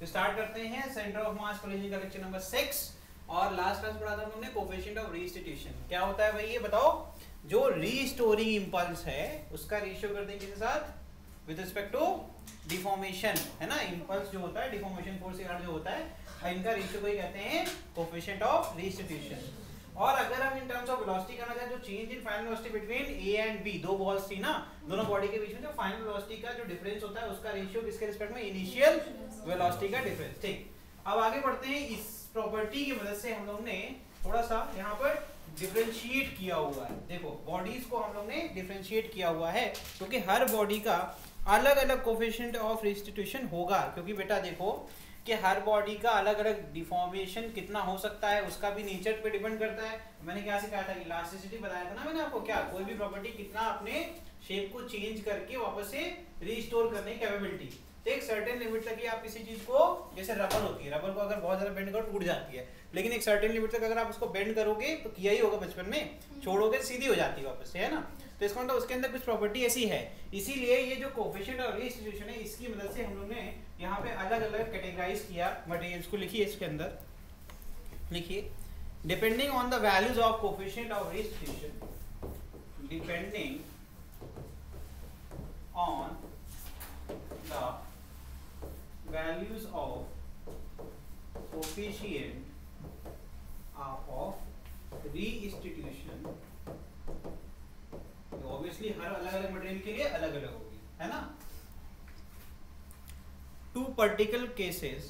तो स्टार्ट करते हैं सेंटर ऑफ मास कोलिजन का लेक्चर नंबर 6। और लास्ट क्लास पढ़ा था हमने कोफिशिएंट ऑफ रीस्टिट्यूशन। क्या होता है भाई ये बताओ? जो रीस्टोरिंग इंपल्स है उसका रेशियो कर देंगे किसके साथ? विद रिस्पेक्ट टू डिफॉर्मेशन, है ना। इंपल्स जो होता है डिफॉर्मेशन फोर्स के कारण जो होता है, इनका रेशियो को ही कहते हैं कोफिशिएंट ऑफ रीस्टिट्यूशन। और अगर हम इन टर्म्स ऑफ वेलोसिटी करना चाहें, जो change in final velocity between A and B, दो बॉल्स थी ना, दोनों बॉडी के बीच में जो फाइनल वेलोसिटी का जो डिफरेंस होता है उसका रेशियो किसके रिस्पेक्ट में? इनिशियल वेलोसिटी का डिफरेंस। ठीक, अब आगे बढ़ते हैं। इस प्रॉपर्टी की मदद से हम लोग ने थोड़ा सा यहाँ पर डिफरेंशिएट किया हुआ है। देखो बॉडीज को हम लोग ने डिफरेंशिएट किया हुआ है क्योंकि हर बॉडी का अलग अलग कोफिशिएंट ऑफ रिस्टिट्यूशन होगा। क्योंकि बेटा देखो कि हर बॉडी का अलग अलग डिफॉर्मेशन कितना हो सकता है उसका भी नेचर पे डिपेंड करता है। मैंने क्या सिखाया था? इलास्टिसिटी बताया था ना मैंने आपको। क्या कोई भी प्रॉपर्टी कितना अपने शेप को चेंज करके वापस से रीस्टोर करने की कैपेबिलिटी। तो एक सर्टेन लिमिट तक ही आप किसी चीज को, जैसे रबर होती है, रबर को अगर बहुत ज्यादा बेंड करो टूट जाती है, लेकिन एक सर्टेन लिमिट तक अगर आप उसको बेंड करोगे तो किया ही होगा बचपन में, छोड़ोगे सीधी हो जाती है वापस से, है ना। तो इसका मतलब उसके अंदर कुछ प्रॉपर्टी ऐसी है। इसीलिए ये जो कोफिशिएंट और रीस्टिट्यूशन है इसकी मदद से हम लोग ने यहाँ पे अलग अलग कैटेगराइज किया मटेरियल्स को। लिखिए इसके अंदर, लिखिए depending on the values of coefficient of restitution, depending on the values of coefficient of restitution, तो obviously हर अलग अलग मटेरियल के लिए अलग अलग होगी, है ना। two particular cases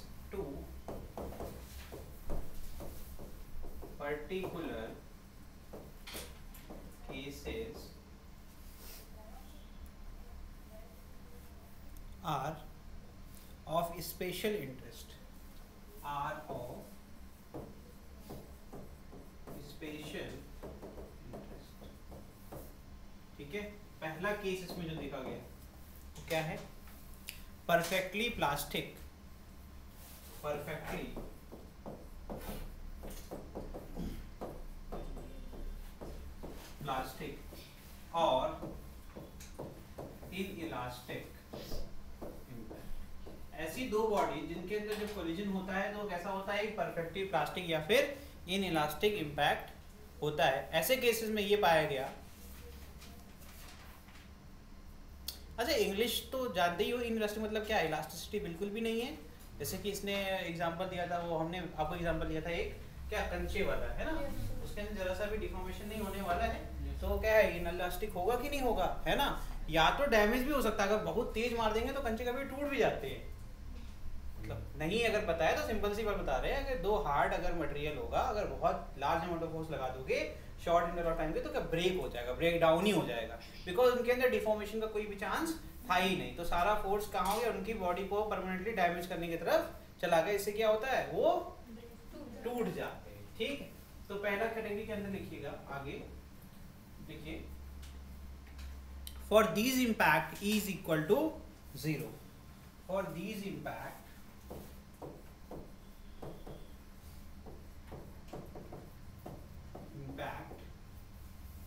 are of special interest, are of special interest। ठीक है, पहला केस इसमें जो देखा गया वो क्या है? परफेक्टली प्लास्टिक, परफेक्टली प्लास्टिक और इनइलास्टिक। ऐसी दो बॉडी जिनके अंदर जब कोलिजन होता है तो कैसा होता है? परफेक्टली प्लास्टिक या फिर इनइलास्टिक इंपैक्ट होता है। ऐसे केसेस में ये पाया गया। अच्छा, इंग्लिश तो जानते ही हो, इनइलास्टिक मतलब क्या है? इलास्टिसिटी बिल्कुल भी नहीं है। जैसे कि इसने एग्जांपल दिया था, वो हमने आपको एग्जांपल दिया था एक, क्या कंचे वाला, है ना। उसके अंदर जरा सा भी डिफॉर्मेशन नहीं होने वाला है, तो क्या है? इनइलास्टिक होगा कि नहीं होगा, है ना। या तो डैमेज भी हो सकता है, अगर बहुत तेज मार देंगे तो कंचे कभी टूट भी जाते हैं। मतलब नहीं अगर पता है तो सिंपल सी बात बता रहे हैं कि दो हार्ड अगर मटेरियल होगा, अगर बहुत लार्ज अमाउंट ऑफ फोर्स लगा दोगे शॉर्ट इंटरवल ऑफ टाइम के, तो क्या ब्रेक हो जाएगा, ब्रेक डाउन ही हो जाएगा, बिकॉज उनके अंदर डिफॉर्मेशन का कोई भी चांस था ही नहीं। तो सारा फोर्स कहाँ हो गया? उनकी बॉडी को परमानेंटली डैमेज करने की तरफ चला गया। इससे क्या होता है? वो टूट जाते हैं। ठीक है, तो पहला कैटेगरी के अंदर लिखिएगा, आगे लिखिए for these impact is equal to 0। For these impact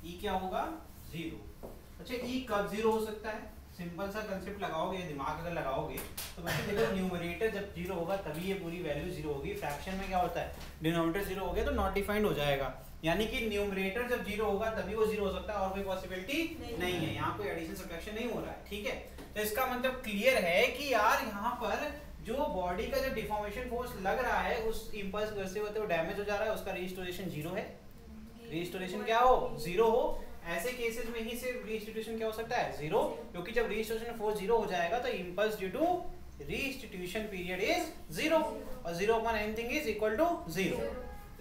E क्या होगा? 0। अच्छा, ई कब 0 हो सकता है? सिंपल सा कंसेप्ट लगाओगे, दिमाग अगर लगाओगे तो बच्चे देखो, न्यूमरेटर जब 0 होगा तभी ये पूरी वैल्यू 0 होगी। फ्रैक्शन में क्या होता है? डिनोमिनेटर 0 हो गया तो नॉट डिफाइंड हो जाएगा, यानी कि न्यूमरेटर जब 0 होगा तभी वो 0 हो सकता है, और कोई पॉसिबिलिटी नहीं है। यहाँ कोई एडिशन सब्ट्रैक्शन नहीं हो रहा है। ठीक है, तो इसका मतलब क्लियर है कि यार यहाँ पर जो बॉडी का जब डिफॉर्मेशन फोर्स लग रहा है उस इंपल्स करते होते वो डैमेज हो जा रहा है, उसका रिस्टोरेशन 0 है। रिस्टोरेशन क्या हो? 0 हो। ऐसे केसेस में ही सिर्फ रिस्टिट्यूशन क्या हो सकता है? 0, क्योंकि जब रिस्टोरेशन फोर्स 0 हो जाएगा तो impulse due to restitution period is 0, और 0 upon anything is equal to 0।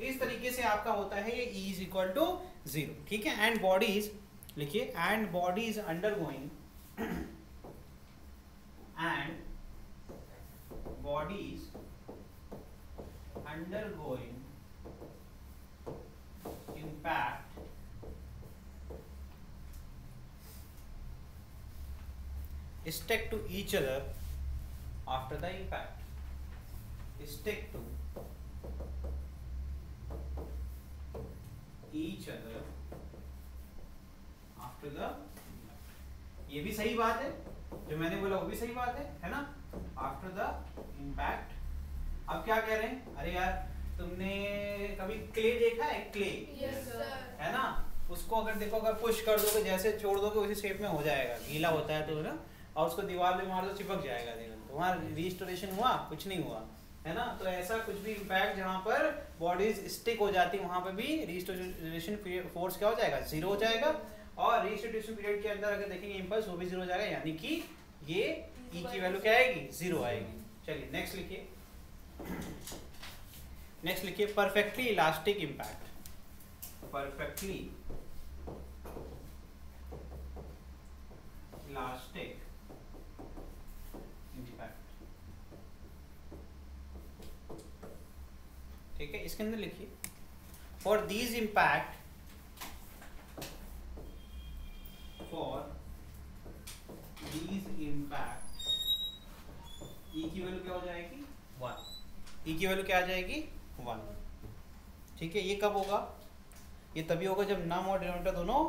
इस तरीके से आपका होता है ये E इज इक्वल टू 0। ठीक है, एंड बॉडीज लिखिए, and bodies undergoing, and bodies undergoing impact stick to each other after the impact, stick to each other after the, ये भी सही बात है, जो मैंने बोला वो भी सही बात है ना। after the impact अब क्या कह रहे हैं, अरे यार तुमने कभी क्ले देखा है, क्ले? Yes sir. है ना, उसको अगर देखो, अगर पुश कर दोगे, जैसे छोड़ दोगे उसी शेप में हो जाएगा, गीला होता है तो ना, और उसको दीवार पे मार दो चिपक जाएगा, देखो तो वहाँ रिस्टोरेशन हुआ? कुछ नहीं हुआ, है ना। तो ऐसा कुछ भी इम्पैक्ट जहाँ पर बॉडीज स्टिक हो जाती है वहाँ पर भी रिस्टोरेशन फोर्स क्या हो जाएगा, जीरो हो जाएगा। और रिस्टोरेशन पीरियड के अंदर अगर देखेंगे इम्पल्स, वो भी जीरो हो जाएगा, यानी कि ये ई की वैल्यू क्या आएगी, जीरो आएगी। चलिए नेक्स्ट लिखिए, नेक्स्ट लिखिए perfectly elastic impact. Perfectly elastic impact, ठीक है। इसके अंदर लिखिए for these impact, for these impact E की वैल्यू क्या हो जाएगी, 1। ई की वैल्यू क्या आ जाएगी, 1, ठीक है। ये कब होगा, ये तभी होगा जब नम और डिनोमिनेटर दोनों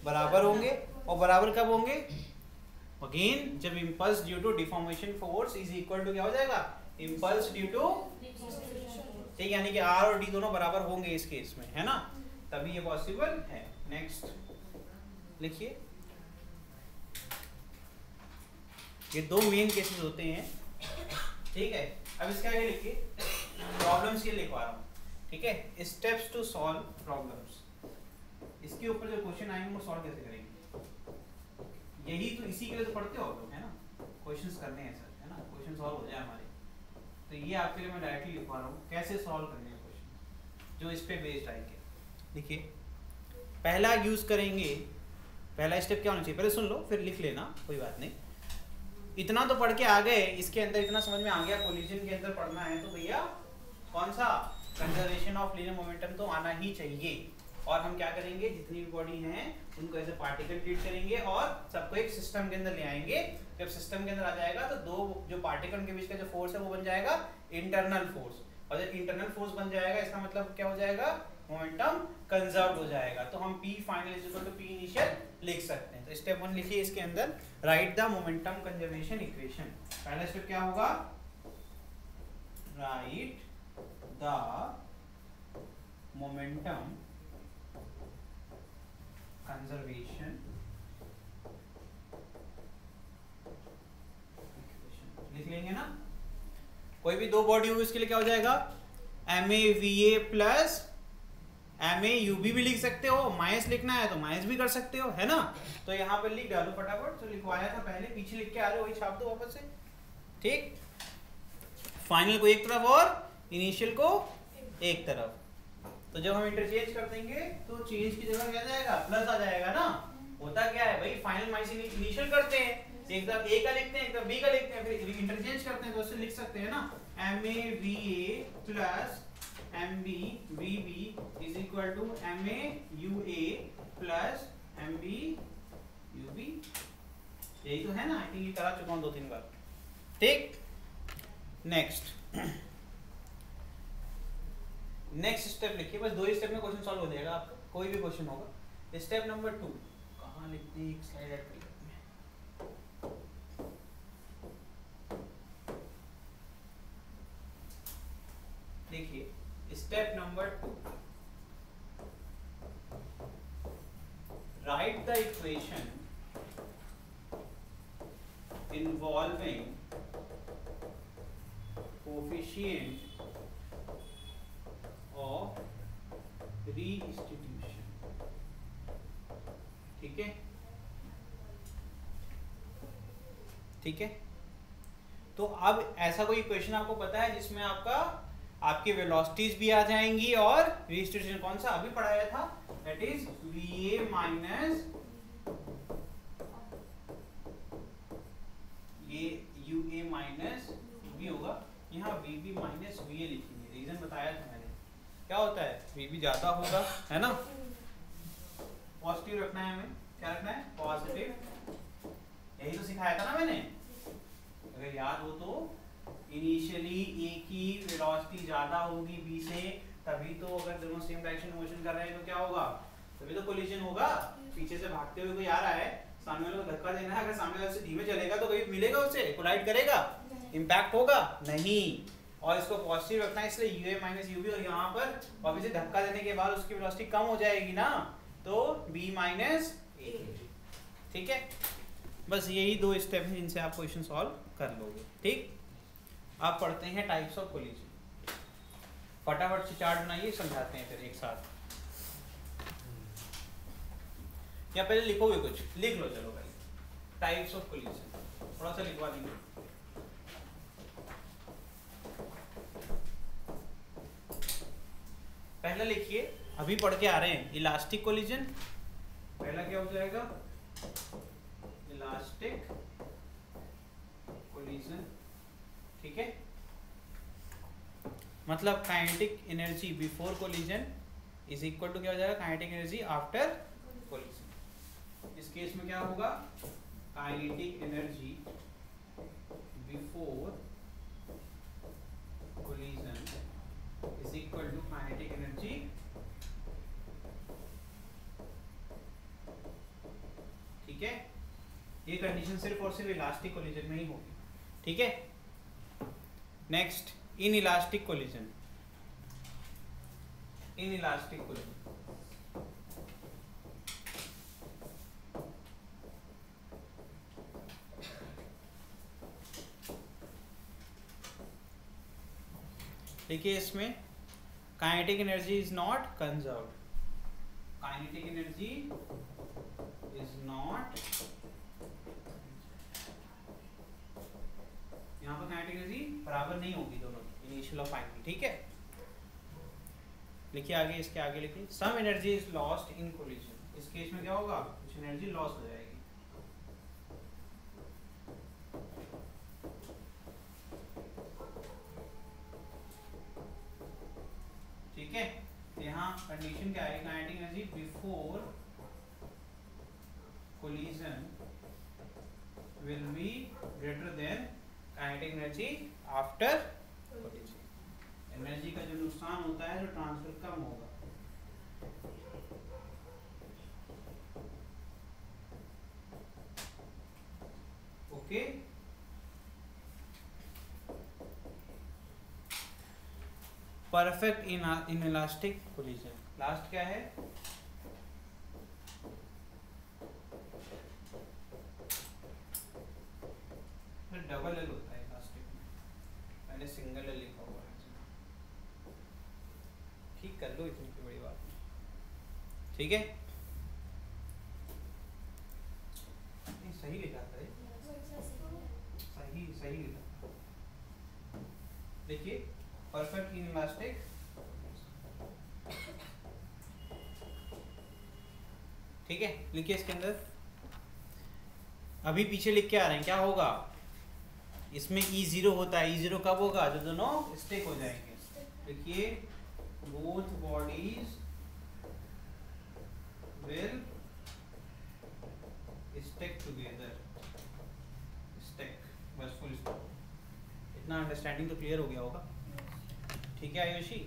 बराबर होंगे। और बराबर कब होंगे, अगेन जब impulse due to deformation force is equal to क्या हो जाएगा, इम्पल्स ड्यू टू, ठीक, यानी कि आर और डी दोनों बराबर होंगे इस केस में, है ना, तभी ये पॉसिबल है। नेक्स्ट लिखिए, ये दो मेन केसेस होते हैं, ठीक है। अब इसके आगे लिखिए प्रॉब्लम्स ये लिखवा रहा हूँ, ठीक है, स्टेप्स टू सॉल्व प्रॉब्लम्स। इसके ऊपर जो क्वेश्चन आएंगे वो सॉल्व कैसे करेंगे, यही तो इसी के लिए तो पढ़ते हो लोग, है ना, क्वेश्चंस करने हैं सर, है ना, क्वेश्चन सॉल्व हो जाए हमारे। तो ये आपके लिए मैं डायरेक्टली लिखवा रहा हूँ कैसे सॉल्व करने हैं क्वेश्चन जो इस पे बेस्ड आएंगे। देखिए पहला यूज करेंगे, पहला स्टेप क्या होना चाहिए, पहले सुन लो फिर लिख लेना, कोई बात नहीं। इतना तो पढ़ के आ गए, इसके अंदर इतना समझ में आ गया, कोलिजन के अंदर पढ़ना है तो भैया कौन सा, कंजर्वेशन ऑफ लीनियर मोमेंटम तो आना ही चाहिए। और हम क्या करेंगे, जितनी भी बॉडी हैं उनको ऐसे पार्टिकल ट्रीट करेंगे और सबको एक सिस्टम के अंदर ले आएंगे। जब सिस्टम के अंदर आ जाएगा तो दो जो पार्टिकल के बीच का जो फोर्स है वो बन जाएगा इंटरनल फोर्स, और जब इंटरनल फोर्स बन जाएगा इसका मतलब क्या हो जाएगा, मोमेंटम कंजर्व हो जाएगा। तो हम P final is equal to P initial लिख सकते हैं। तो स्टेप 1 लिखिए, इसके अंदर write the momentum conservation equation. पहला स्टेप क्या होगा, write the momentum conservation equation लिख लेंगे ना। कोई भी दो बॉडी होगी उसके लिए क्या हो जाएगा, MAVA प्लस MAUB भी लिख सकते हो, माइनस लिखना है तो माइनस भी कर सकते हो, है ना। तो यहाँ पे लिख डालो फटाफट, जो लिखवाया था पहले पीछे लिख के आ रहे हो वही छाप दो वापस से, ठीक। फाइनल को एक तरफ और इनिशियल को एक तरफ। तो जब हम इंटरचेंज कर देंगे तो चेंज की जगह क्या जाएगा, प्लस आ जाएगा ना। होता क्या है भाई, फाइनल माइनस इनिशियल करते हैं, एक तरफ A का लिखते हैं एक तरफ B का लिखते हैं, फिर इंटरचेंज करते हैं तो उससे लिख सकते हैं ना MAVA plus MBVB is equal to MAUA plus MBUB। यही तो है ना, आई थिंक ये करा चुका हूँ 2-3 बार, ठीक। नेक्स्ट स्टेप लिखिए, बस 2 स्टेप में क्वेश्चन सॉल्व हो जाएगा आपका, कोई भी क्वेश्चन होगा। स्टेप नंबर 2 कहाँ लिखते हैं, एक स्लाइड ऐड कर लेते हैं। देखिए step number 2, right the equation involving coefficient of restitution, ठीक है, ठीक है। तो अब ऐसा कोई इक्वेशन आपको पता है जिसमें आपकी वेलोसिटीज भी आ जाएंगी और रिस्टिट्यूशन कौन सा अभी पढ़ाया था, दैट इज VA माइनस ये UA माइनस VB होगा, यहाँ VB माइनस VA लिखेंगे। रीजन बताया था मैंने, क्या होता है VB ज्यादा होगा, है ना, पॉजिटिव रखना है हमें, क्या रखना है पॉजिटिव, यही तो सिखाया था ना मैंने, अगर याद हो तो। इनिशियली A की वेलोसिटी ज्यादा होगी B से, तभी तो अगर दोनों सेम डायरेक्शन में मोशन कर रहे हैं तो क्या होगा, तभी तो कोलिजन होगा। पीछे से भागते हुए कोई आ रहा है, सामने वाले को धक्का देना है, अगर सामने वाले से धीमे चलेगा तो कभी मिलेगा, उससे कोलाइड करेगा, इम्पैक्ट होगा नहीं। और इसको पॉजिटिव रखना है, इसलिए यूए माइनस यूबी, और यहाँ पर ऑब्वियसली धक्का देने के बाद उसकी वेलोसिटी कम हो जाएगी ना, तो बी माइनस ए। ठीक है, बस यही दो स्टेप हैं जिनसे आप क्वेश्चन सॉल्व कर लोगे। ठीक, आप पढ़ते हैं टाइप्स ऑफ कोलिजन। फटाफट से चार्ट बनाइए, समझाते हैं फिर एक साथ। या पहले लिखोगे कुछ, लिख लो चलो भाई, टाइप्स ऑफ कोलिजन थोड़ा सा लिखवा देंगे। पहला लिखिए, अभी पढ़ के आ रहे हैं, इलास्टिक कोलिजन। पहला क्या हो जाएगा, इलास्टिक कोलिजन। ठीक है, मतलब kinetic energy before collision is equal to क्या हो जाएगा, काइनेटिक एनर्जी आफ्टर कोलिजन। इस केस में क्या होगा, kinetic energy before collision is equal to kinetic energy ठीक है, ये कंडीशन सिर्फ और सिर्फ इलास्टिक कोलिजन में ही होगी। ठीक है, next in elastic collision. In elastic collision देखिए, इसमें kinetic energy is not conserved, kinetic energy is not, यहाँ पर काइनेटिक एनर्जी बराबर नहीं होगी दोनों इनिशियल और फाइनल। ठीक है, लिखिए आगे, इसके आगे लिखिए, some energy is lost in collision. इस केस में क्या होगा, कुछ एनर्जी लॉस हो जाएगी। ठीक है, यहाँ कंडीशन क्या है, kinetic energy before collision will be greater than kinetic energy after collision. Energy का जो नुकसान होता है, जो ट्रांसफर कम होगा। Okay, perfect in elastic collision. Last क्या है, डबल एल होता है इलास्टिक में, पहले सिंगल एल लिखा हुआ है। ठीक कर लो, इतनी कोई बड़ी बात नहीं। ठीक है, नहीं सही लिखा था, सही लिखा। देखिए, परफेक्ट इन इलास्टिक, ठीक है, लिखिए इसके अंदर, अभी पीछे लिख के आ रहे हैं, क्या होगा इसमें E0 होता है। E0 कब होगा, जो दोनों स्टिक हो जाएंगे। देखिए, both bodies will stick together, stick, बस फुल स्टॉप। इतना अंडरस्टैंडिंग तो क्लियर हो गया होगा। ठीक है आयुषी,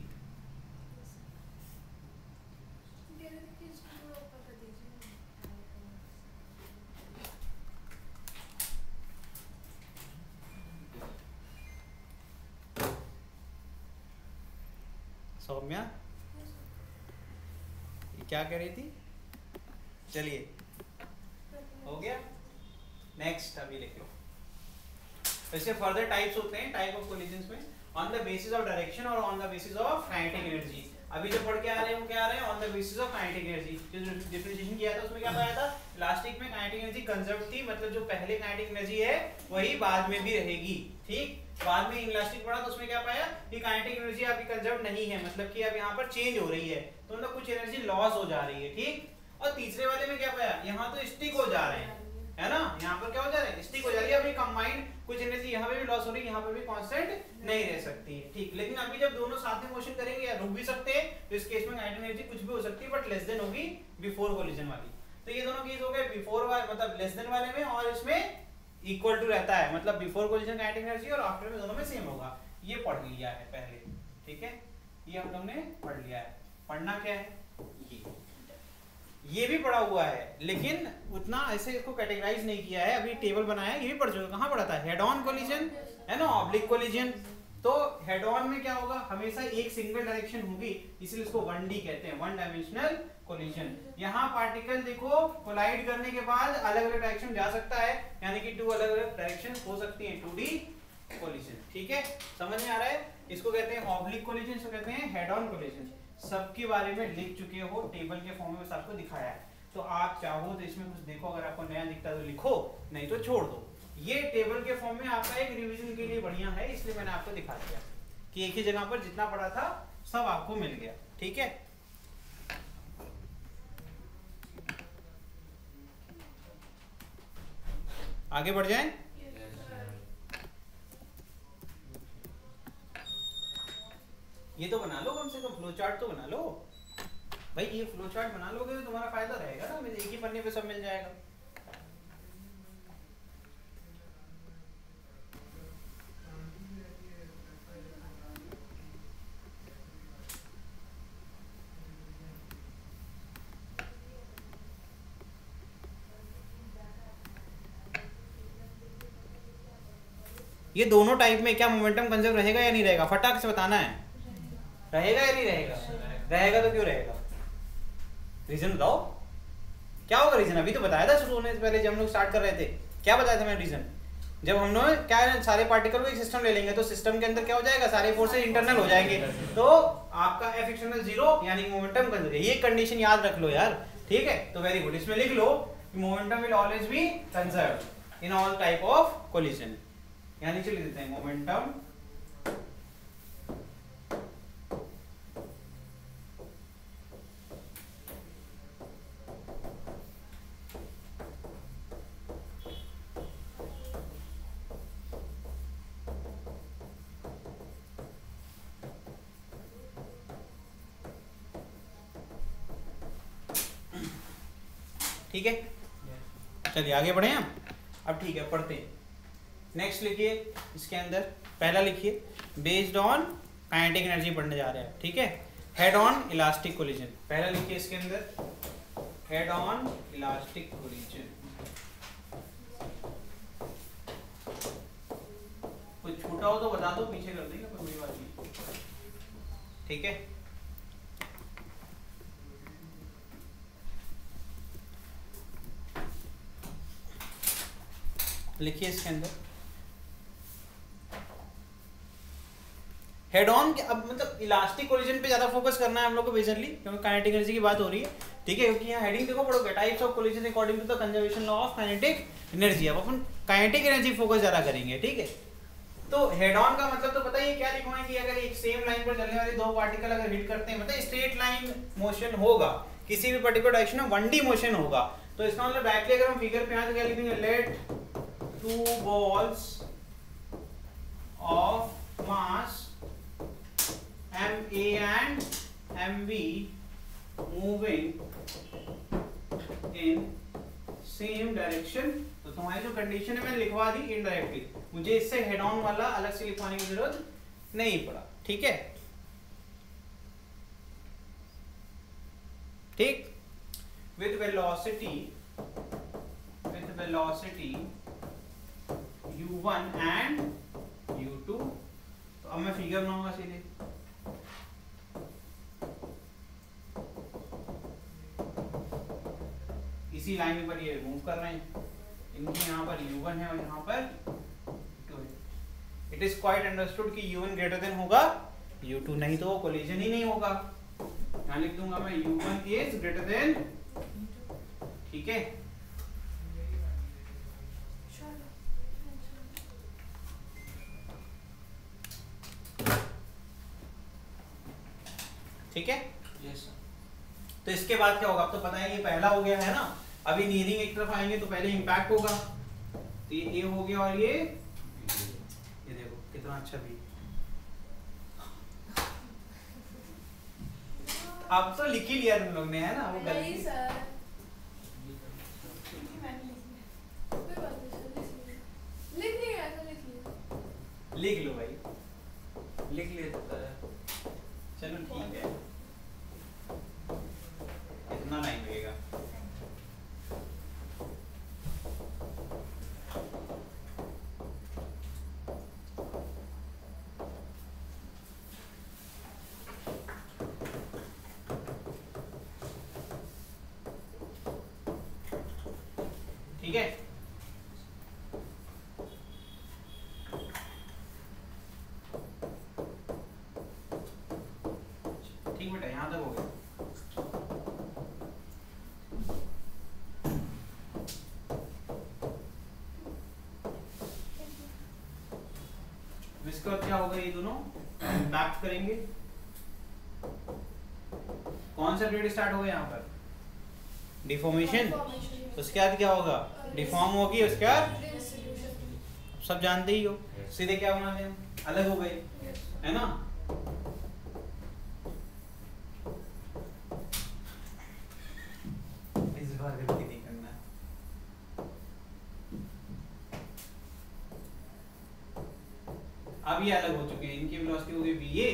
सौम्या क्या कह रही थी, चलिए हो गया। नेक्स्ट अभी लिखो, वैसे फर्दर टाइप्स होते हैं टाइप ऑफ कोलिजन्स में, on the basis of direction और on the basis of kinetic energy. अभी जो पढ़ के आ रहे हैं वो क्या आ रहे हैं, on the basis of kinetic energy. जो डिफरेंशिएशन किया था उसमें क्या पाया था, इलास्टिक में काइनेटिक एनर्जी कंजर्व थी, मतलब जो पहले काइनेटिक एनर्जी है वही बाद में भी रहेगी। ठीक, बाद में इलास्टिक पढ़ा तो उसमें क्या पाया कि काइनेटिक एनर्जी आपकी कंजर्व नहीं है, मतलब कि अब यहाँ पर चेंज हो रही है, तो मतलब कुछ एनर्जी लॉस हो जा रही है। ठीक, और तीसरे वाले में क्या पाया, यहाँ तो स्टिक हो जा रहे हैं, है ना, यहाँ पर क्या हो जा रहा है, स्टिक हो जा रही है। अभी कंबाइंड कुछ एनर्जी यहाँ पे भी लॉस हो रही है, यहाँ पे भी कांस्टेंट नहीं रह सकती है। ठीक, लेकिन अभी जब दोनों साथ में मोशन करेंगे या रुक भी सकते हैं, तो इस केस में काइनेटिक एनर्जी कुछ भी हो सकती है, बट लेस देन होगी बिफोर कोलिजन वाली। तो ये दोनों केस हो गए बिफोर वाले, मतलब लेस देन वाले में, और इसमें इक्वल टू रहता है, मतलब बिफोर कोलिजन काइनेटिक एनर्जी और आफ्टर में दोनों में सेम होगा। ये पढ़ लिया है पहले। ठीक है, ये हम लोग ने पढ़ लिया है। पढ़ना क्या है, ये भी पढ़ा हुआ है, लेकिन उतना ऐसे इसको कैटेगराइज नहीं किया है। अभी टेबल बनाया है, ये भी पढ़ चुके। कहाँ पढ़ा था, हेड ऑन कोलिजन है ना, ऑब्लिक कोलिजन, तो हेड ऑन में क्या होगा, हमेशा एक सिंगल डायरेक्शन होगी, इसलिए इसको 1D कहते हैं, वन डायमेंशनल कोलिजन। यहाँ पार्टिकल देखो कोलाइड करने के बाद अलग अलग डायरेक्शन जा सकता है, यानी कि 2 अलग अलग डायरेक्शन हो सकती हैं, 2D कोलिजन। ठीक है, समझ में आ रहा है? इसको कहते हैं ऑब्लिक कोलिजन, इसको कहते हैं हेड ऑन कोलिजन। सबके बारे में लिख चुके हो, टेबल के फॉर्म में आपको दिखाया है, तो आप चाहो तो इसमें कुछ देखो, अगर आपको नया दिखता है तो लिखो, नहीं तो छोड़ दो। ये टेबल के फॉर्म में आपका एक रिवीजन के लिए बढ़िया है, इसलिए मैंने आपको दिखा दिया कि एक ही जगह पर जितना पढ़ा था सब आपको मिल गया। ठीक है, आगे बढ़ जाएं। ये तो बना लो, कम से कम फ्लो चार्ट तो बना लो भाई। ये फ्लो चार्ट बना लोगे तो तुम्हारा फायदा रहेगा ना, एक ही पन्ने पे सब मिल जाएगा। ये दोनों टाइप में क्या मोमेंटम कंजर्व रहेगा या नहीं रहेगा, फटाक से बताना है। रहेगा या नहीं रहेगा? रहेगा तो क्यों रहेगा? रीजन बताओ, क्या होगा रीजन? अभी तो बताया था शुरू होने से पहले, जब हम लोग स्टार्ट कर रहे थे, क्या बताया था मैंने रीजन? जब हम लोग क्या है, सारे पार्टिकल को एक सिस्टम ले लेंगे, तो सिस्टम के अंदर क्या हो जाएगा, सारे फोर्सेस इंटरनल हो जाएंगे, तो आपका एफ एक्सटर्नल 0 यानी मोमेंटम कंजर्व। ये कंडीशन याद रख लो यार, ठीक है? तो वेरी गुड, इसमें लिख लो momentum will always be conserved in all type of collision, यानी नीचे लिख देते हैं मोमेंटम ठीक है। चलिए आगे बढ़े हम अब, ठीक है, पढ़ते हैं। नेक्स्ट लिखिए, इसके अंदर पहला लिखिए बेस्ड ऑन काइनेटिक एनर्जी पढ़ने जा रहे हैं, ठीक है? हेड ऑन इलास्टिक कोलिजन, पहला लिखिए इसके अंदर हेड ऑन इलास्टिक कोलिजन। कुछ छूटा हो तो बता दो, पीछे कर देंगे, कोई बात नहीं, ठीक है? लिखिए इसके अंदर हेड ऑन। अब मतलब इलास्टिक कोलिजन पे ज्यादा फोकस करना है हम लोग को बेसिकली, क्योंकि काइनेटिक एनर्जी की बात हो रही है, ठीक है? क्योंकि यहाँ हेडिंग देखो पढ़ोगे, types of collision according to the conservation law of kinetic energy. अब अपन काइनेटिक एनर्जी फोकस ज्यादा करेंगे, ठीक है? तो हेड ऑन का मतलब तो पता ही क्या लिखवाएं कि अगर एक सेम लाइन पर चलने वाले दो पार्टिकल अगर हिट करते हैं, मतलब स्ट्रेट लाइन मोशन होगा, किसी भी पर्टिकुलर डायरेक्शन में 1D मोशन होगा, तो इसका मतलब डायरेक्टली अगर हम फिगर पे आए तो क्या लिखेंगे, late 2 balls of mass MA and MB moving in same direction। तो तुम्हारी जो कंडीशन है मैंने लिखवा दी इनडायरेक्टली, मुझे इससे हेड ऑन वाला अलग से लिखवाने की जरूरत नहीं पड़ा, ठीक है? ठीक, with velocity u1 and u2। तो अब मैं फिगर बनाऊंगा सीधे, इसी लाइन पर ये मूव कर रहे हैं, इनकी यहाँ पर u1 है और यहाँ पर u2 है। इट इज क्वाइट अंडरस्टूड कि u1 ग्रेटर देन होगा u2, नहीं तो कोलिजन ही नहीं होगा। यहाँ लिख दूंगा मैं u1 इज ग्रेटर देन, ठीक है? ठीक है, yes, तो इसके बाद क्या होगा, अब तो पता है ये पहला हो गया है ना, अभी नीयरिंग एक तरफ आएंगे तो पहले इंपैक्ट होगा, तो ये A हो गया और ये देखो कितना अच्छा भी। अब तो लिख ही लिया तुम लोग ने, है ना? वो गलती लिख लो भाई, लिख लिए तो चलो ठीक है, कितना टाइम लगेगा? ठीक है, ठीक बेटा, यहां तक हो गया। इसके बाद क्या होगा, ये दोनों इम्पैक्ट करेंगे। कौन सा पीरियड स्टार्ट होगा यहाँ पर, डिफॉर्मेशन। उसके बाद क्या होगा, डिफॉर्म होगी, उसके बाद सब जानते ही हो, सीधे क्या बना दें, अलग हो गए, है ना। इस बार गलती नहीं करना है। अब ये अलग हो चुके हैं, इनकी वेलोसिटी होगी VA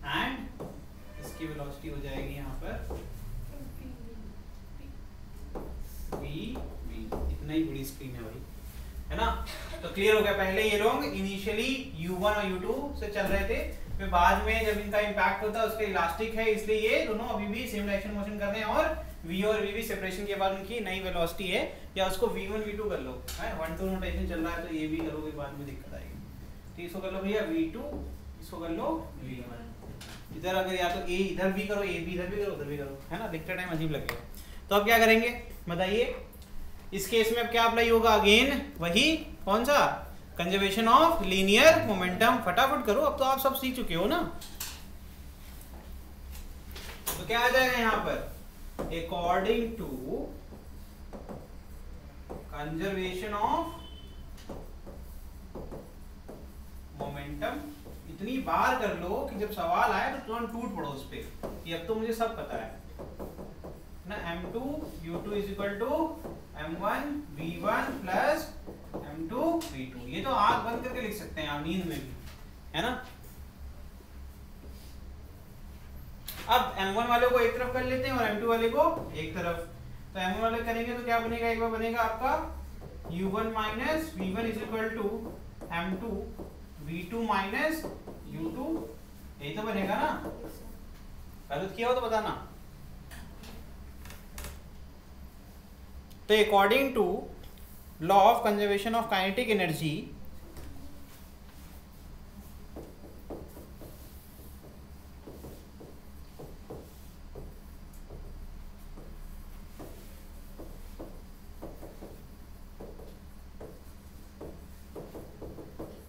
एंड इसकी वेलोसिटी हो जाएगी यहाँ पर VB। इतना ही बड़ी स्क्रीन है भाई, है ना। तो क्लियर हो गया, पहले ये लोग इनिशियली U1 और U2 से चल रहे थे, फिर बाद में जब इनका इम्पैक्ट होता है उसके इलास्टिक है, इसलिए ये दोनों अभी भी सेम डायरेक्शन मोशन कर रहे हैं, और V और VB सेपरेशन के बाद उनकी नई वेलोसिटी है, या उसको V1 V2 कर लो, है 1-2 नोटेशन चल रहा है तो ये भी करोगे, बाद में दिक्कत आएगी। तो इसको कर लो भैया V2, इसको कर लो V1। इधर अगर या तो A इधर भी करो, A भी इधर भी करो, उधर भी करो, है ना, लिखते टाइम अजीब लगेगा। तो अब क्या करेंगे बताइए, इस केस में अब क्या अप्लाई होगा, अगेन वही कौन सा, कंजर्वेशन ऑफ लीनियर मोमेंटम। फटाफट करो, अब तो आप सब सीख चुके हो ना। तो क्या आ जाएगा यहाँ पर, according to conservation of momentum. इतनी बार कर लो कि जब सवाल आए तो तुरंत टूट पड़ो उस पे, ये अब तो मुझे सब पता है ना। M2 U2 is equal to M1 V1 plus M2 V2। ये तो आंख बंद करके लिख सकते हैं आप नींद में भी, है ना। अब M1 वाले को एक तरफ कर लेते हैं और M2 वाले को एक तरफ। तो M1 वाले करेंगे तो क्या बनेगा, एक बार बनेगा आपका U1 minus V1 is equal to M2 V2 minus U2, यही तो बनेगा ना। गलत किया हो तो बताना। तो according to law of conservation of kinetic energy,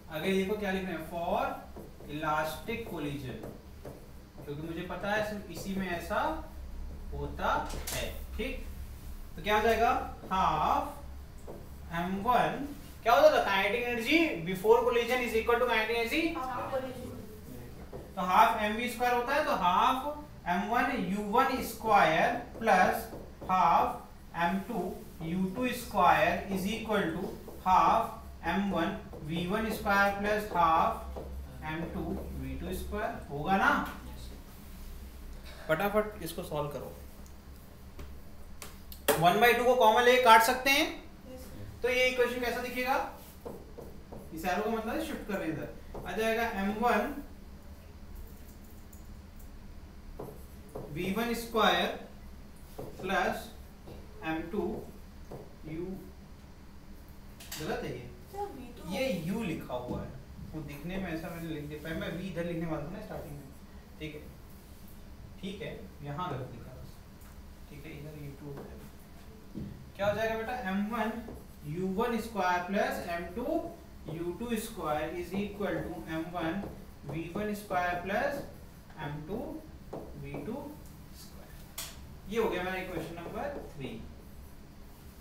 आगे देखो क्या लिखना है, फॉर इलास्टिक कोलिजन, क्योंकि मुझे पता है सिर्फ इसी में ऐसा होता है, ठीक। तो क्या हो जाएगा, हाफ m1, क्या होता था, kinetic energy before collision is equal to kinetic energy, तो हाफ mv स्क्वायर होता है, तो half m1 u1 square plus half m2 u2 square is equal to half m1 v1 square plus half m2 v2 square, होगा ना। फटाफट इसको solve करो। 1/2 को कॉमन लेके काट सकते हैं, तो ये इक्वेशन कैसा दिखेगा, इस एरो का मतलब है शिफ्ट कर रहे हैं इधर, आ जाएगा m1 v1 square plus m2 u, गलत है ये u लिखा हुआ है, वो दिखने में ऐसा मैंने लिख दिया, पहले मैं v इधर लिखने वाला था ना स्टार्टिंग में, ठीक है, ठीक है, यहाँ गलत लिखा बस, ठीक है, इधर u2 है। क्या हो जाएगा बेटा, m1 u1 square plus m2 u2 square is equal to m1 v1 square plus m2 v2 square. ये हो गया मेरा इक्वेशन नंबर 3,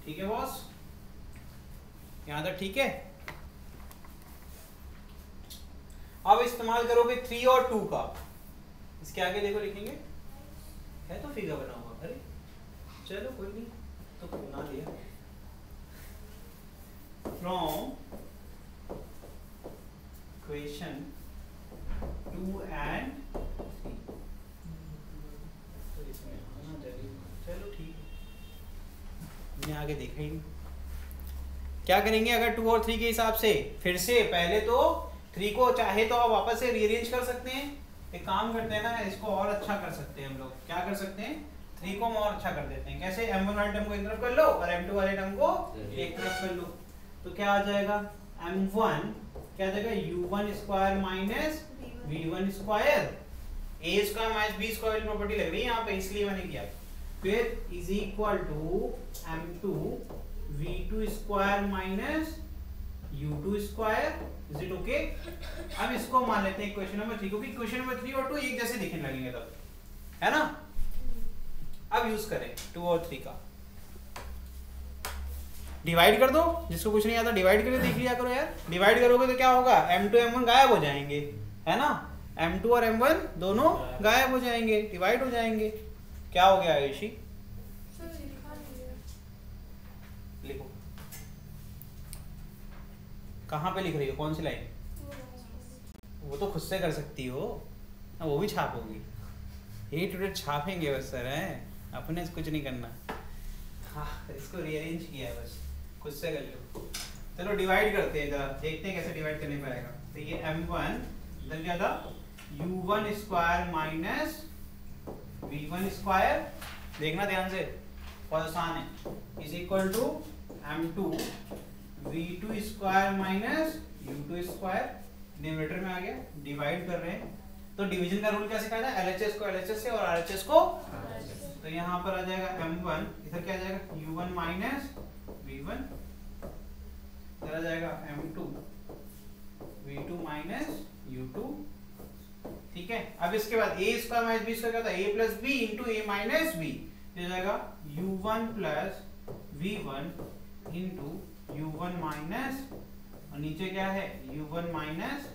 ठीक है बॉस, यहाँ तक ठीक है। अब इस्तेमाल करोगे 3 और 2 का, इसके आगे देखो लिखेंगे, है तो फिगर बना हुआ, अरे चलो कोई नहीं, तो बना दिया। फ्रॉम क्वेश्चन 2 एंड 3, तो इसमें आना चाहिए, चलो ठीक है, मैंने आगे देखा ही नहीं। क्या करेंगे अगर 2 और 3 के हिसाब से, फिर से पहले तो 3 को चाहे तो आप वापस से रीअरेंज कर सकते हैं, एक काम करते हैं ना, इसको और अच्छा कर सकते हैं हम लोग, क्या कर सकते हैं, 3 को हम और अच्छा कर देते हैं। कैसे? m1 वाले टर्म को एक तरफ कर लो और m2 वाले टर्म को एक तरफ कर लो। तो क्या आ जाएगा? m1 क्या आ जाएगा? u1 square minus v1 square, a square minus b square वाली प्रॉपर्टी लग रही है यहाँ पे, इसलिए मैंने किया। फिर is equal to m2 v2 square minus u2 square. Is it okay? अब इसको मान लेते हैं क्वेश्चन नंबर 3, क्योंकि क्वेश्चन नंबर 3 और 2 एक जैसे दिखने लगेंगे तब, है ना? अब यूज करें 2 और 3 का। डिवाइड कर दो, जिसको कुछ नहीं आता डिवाइड करके देख लिया करो यार। डिवाइड करोगे तो क्या होगा? m2 m1 गायब हो जाएंगे, है ना? m2 और m1 दोनों गायब हो जाएंगे, डिवाइड हो जाएंगे। क्या हो गया आयुषी? लिखो, कहाँ पे लिख रही हो? कौन सी लाइन? वो तो खुद से कर सकती हो, वो भी छापोगी। ए टू जेड छापेंगे बस सर, हैं अपने से कुछ नहीं करना। हाँ, इसको रीअरेंज किया है बस, खुद से कर लो। चलो डिवाइड करते हैं जरा, देखते हैं कैसे डिवाइड करने पाएगा। तो ये m1 इधर क्या था? u1 square minus v1 square, देखना ध्यान से, बहुत आसान है। Is equal to m2 v2 square minus u2 square, denominator में आ गया। डिवाइड कर रहे हैं तो डिवीजन का रूल क्या सिखाया था? LHS को LHS से और RHS को, तो यहाँ पर आ जाएगा m1, इधर क्या आ जाएगा? u1 माइनस v1, इधर आ जाएगा m2 v2 माइनस u2। ठीक है, अब इसके बाद a square minus b square क्या था? a plus b into a minus b, ये जाएगा u1 plus v1 into u1 minus, और नीचे क्या है? u1 minus.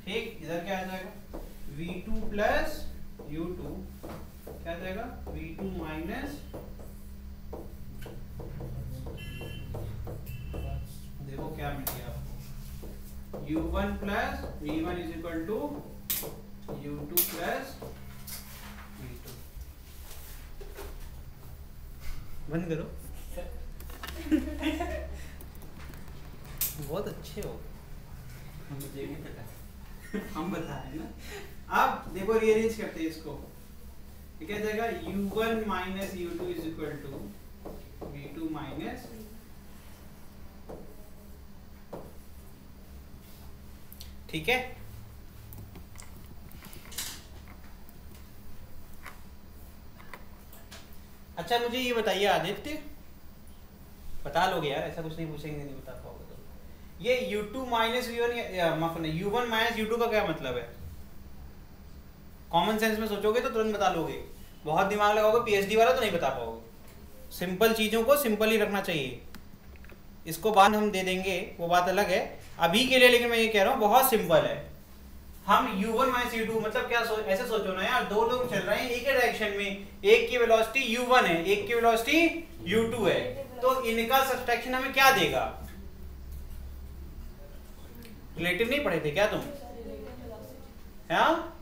ठीक, इधर क्या आ जाएगा? v2 प्लस u2, क्या आ जाएगा? v2 माइनस, देखो क्या मिल गया आपको? u1 plus v1 is equal to u2 plus v2। बंद करो। बहुत अच्छे हो, मुझे भी पता है, हम बताए ना। अब देखो रीअरेंज करते हैं इसको, क्या जाएगा? u1 minus u2 is equal to v2 minus, ठीक है। अच्छा मुझे ये बताइए आदित्य, बता लोगे यार, ऐसा कुछ नहीं पूछेंगे नहीं बता पाओगे तो। ये u2 माइनस v1, माफ करना, u1 माइनस u2 का क्या मतलब है? कॉमन सेंस में सोचोगे तो तुरंत बता लोगे, बहुत दिमाग लगाओगे पीएचडी वाला तो नहीं बता पाओगे। सिंपल चीजों को सिंपल ही रखना चाहिए, इसको बाद हम दे देंगे, वो बात अलग है अभी के लिए, लेकिन मैं ये कह रहा हूँ बहुत सिंपल है। हम u1 माइनस u2 मतलब क्या ऐसे सोचो ना यार, दो लोग चल रहे हैं एक ही डायरेक्शन में, एक की वेलोसिटी u1 है, एक की वेलोसिटी u2 है, तो इनका सब्सट्रैक्शन हमें क्या देगा? रिलेटिव नहीं पढ़े थे क्या तुम? हाँ,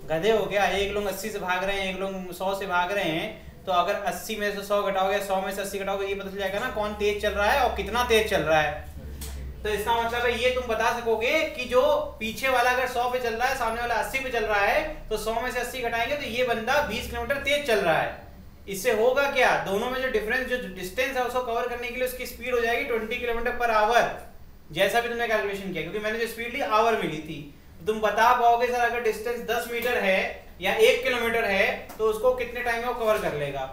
गधे हो गया। एक लोग 80 से भाग रहे हैं, एक लोग 100 से भाग रहे हैं, तो अगर 80 में से 100 घटाओगे, 100 में से 80 घटाओगे, ये पता चल जाएगा ना कौन तेज चल रहा है और कितना तेज चल रहा है। तो इसका मतलब है ये तुम बता सकोगे कि जो पीछे वाला अगर 100 पे चल रहा है, सामने वाला 80 पे चल रहा है, तो 100 में से 80 घटाएंगे तो ये बंदा 20 किलोमीटर तेज चल रहा है। इससे होगा क्या? दोनों में जो डिफरेंस, जो डिस्टेंस है उसको कवर करने के लिए उसकी स्पीड हो जाएगी 20 किलोमीटर पर आवर, जैसा भी तुमने कैलकुलेशन किया, क्योंकि मैंने जो स्पीड ली आवर मिली थी। तुम बता पाओगे सर अगर डिस्टेंस 10 मीटर है या 1 किलोमीटर है तो उसको कितने टाइम में वो कवर कर लेगा।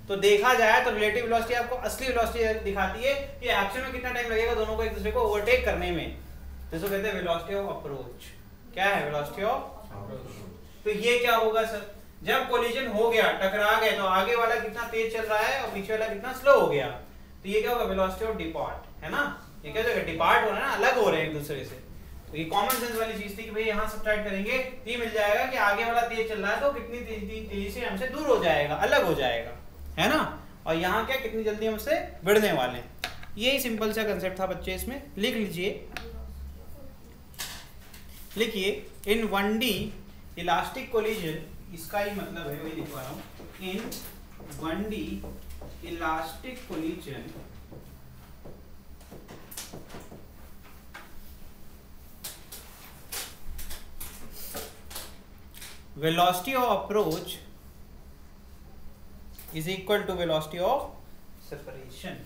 तो देखा जाए तो रिलेटिव वेलोसिटी आपको असली वेलोसिटी दिखाती है कि एक्चुअल में कितना टाइम लगेगा दोनों को एक दूसरे को ओवरटेक करने में। जिसको कहते हैं वेलोसिटी ऑफ अप्रोच। क्या है वेलोसिटी ऑफ अप्रोच? तो ये क्या होगा सर, जब कोलिजन हो गया, टकरा गए, तो आगे वाला कितना तेज चल रहा है और पीछे वाला कितना स्लो हो गया, तो ये क्या होगा? वेलोसिटी ऑफ डिपार्ट, है ना। ये क्या होगा? डिपार्ट हो रहा है ना, अलग हो रहे हैं एक दूसरे से। तो ये कॉमन सेंस वाली चीज थी कि भाई यहाँ सब्ट्रैक्ट करेंगे तो ये मिल जाएगा कि आगे वाला तेज चल रहा है तो कितनी तेजी से हमसे दूर हो जाएगा, अलग हो जाएगा, है ना। और यहाँ क्या कितनी जल्दी हमसे भिड़ने वाले हैं। यही सिंपल सा कंसेप्ट था बच्चे, इसमें लिख लीजिए। लिखिए इन 1D इलास्टिक कोलिजन, इसका ही मतलब है, वही लिखवा रहा हूँ, in 1D elastic collision velocity of approach is equal to velocity of separation.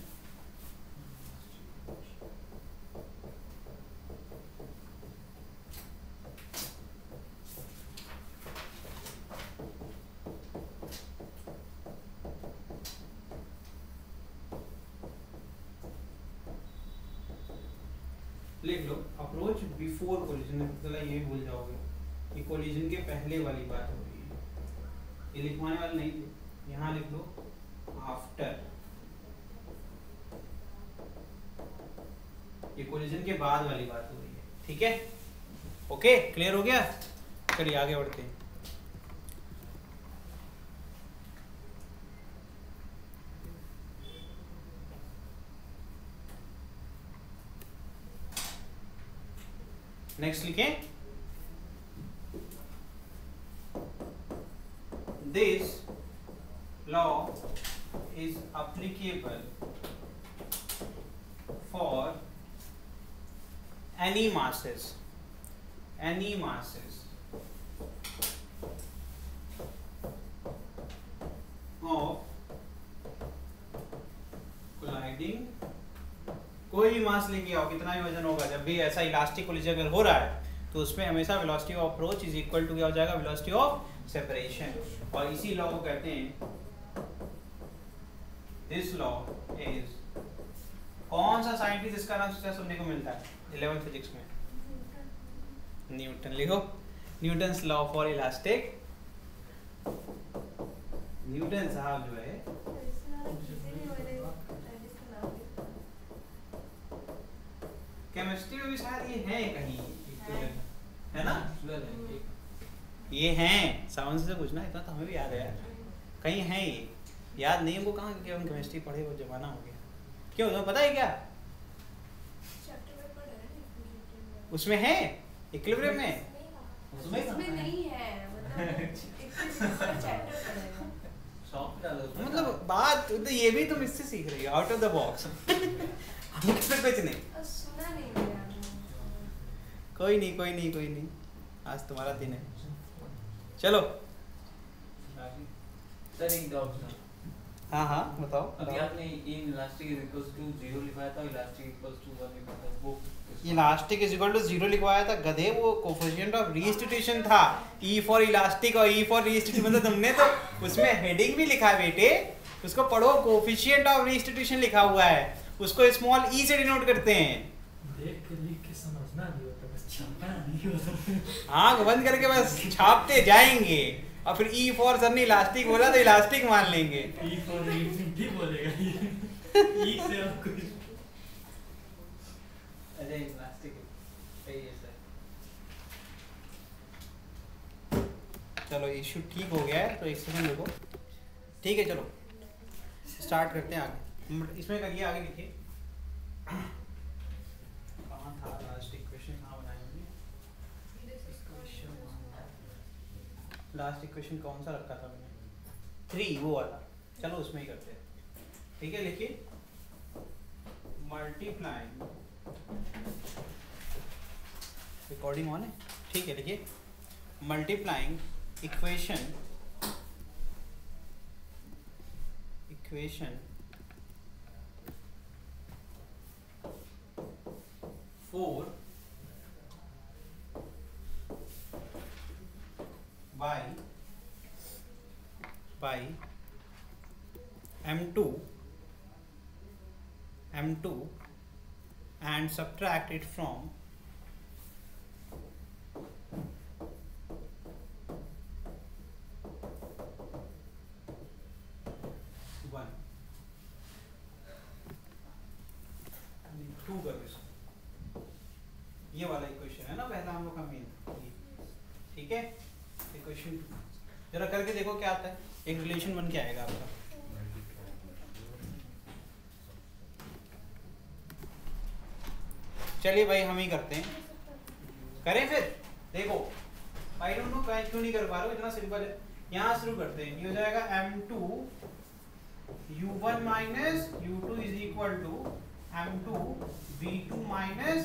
लिख लो अप्रोच बिफोर कोलिजन, मतलब ये भूल जाओगे, ये कोलिजन के पहले वाली बात हो रही है, ये लिखवाने वाले नहीं थे, यहाँ लिख लो आफ्टर, ये कोलिजन के बाद वाली बात हो रही है। ठीक है, ओके, क्लियर हो गया? चलिए आगे बढ़ते हैं। नेक्स्ट लिखें, this law is applicable for any masses of colliding, कोई भी मास लेके आओ, कितना भी वजन होगा, जब भी ऐसा इलास्टिक कोलिजन अगर हो रहा है तो उसमें हमेशा velocity of approach is equal to क्या हो जाएगा, वेलोसिटी ऑफ सेपरेशन। और इसी लॉ को कहते हैं, दिस लॉ इज, कौन सा साइंटिस्ट इसका नाम सबसे सुनने को मिलता है 11th फिजिक्स में? न्यूटन। लिखो, Newton's law for elastic. Newton साहब जो है, केमिस्ट्री में भी शायद ये है कहीं, है ना? ये हैं, सावन से पूछना, इतना तो हमें भी याद है यार, कहीं है ये, याद नहीं हमको कहाँ, क्योंकि हम केमिस्ट्री पढ़े वो जमाना हो गया। क्यों, तुम्हें पता है क्या उसमें है? इक्विलिब्रियम में उसमें नहीं है, मतलब बात तो ये भी तुम इससे सीख रही हो, आउट ऑफ द बॉक्स। कुछ नहीं, सुना नहीं, कोई नहीं, आज तुम्हारा दिन है। चलो सर एक डाउट था। हाँ बताओ। अभी आपने inelastic is equals to 0 लिखवाया था, इलास्टिक इक्वल्स टू 1 लिखवाया था, वो इलास्टिक इज इक्वल टू 0 लिखवाया था गधे, वो कोफिशिएंट ऑफ रीस्टिट्यूशन था, ई फॉर इलास्टिक और ई फॉर रीस्टिट्यूशन, मतलब तुमने तो उसमें हेडिंग भी लिखा है बेटे, उसको पढ़ो, कोफिशिएंट ऑफ रीस्टिट्यूशन लिखा हुआ है, उसको स्मॉल ई से डिनोट करते हैं। देख के लिख के समझना नहीं होता, बस छापना नहीं होता। आंख बंद करके बस छापते जाएंगे, और फिर ई फॉर सर ने इलास्टिक बोला तो इलास्टिक मान लेंगे। ई फॉर इन्फिनिटी बोलेगा ये, ई से अब कुछ। अरे इलास्टिक सही है सर। चलो इशू ठीक हो गया है, तो एक सेकंड रुको। ठीक है, चलो स्टार्ट करते हैं आगे। इसमें करिए, आगे लिखिए, कहाँ था लास्ट इक्वेशन, कहाँ बनाए हमने? लास्ट इक्वेशन कौन सा रखा था मैंने? 3, वो वाला। चलो उसमें ही करते हैं। ठीक है, लिखिए, मल्टीप्लाइंग, रिकॉर्डिंग ऑन है? ठीक है, लिखिए, multiplying equation 4 by m2 and subtract it from ये वाला इक्वेशन है ना पहला हम लोग का मेन। ठीक है, इक्वेशन 2 जरा करके देखो क्या आता है, एक रिलेशन बन के आएगा आपका। चलिए भाई हम ही करते हैं, करें फिर। देखो आई डोंट नो क्यों नहीं कर पा रहा हूँ, इतना सिंपल है। यहाँ शुरू करते हैं, ये हो जाएगा m2 u1 minus u2 is equal to m2 v2 minus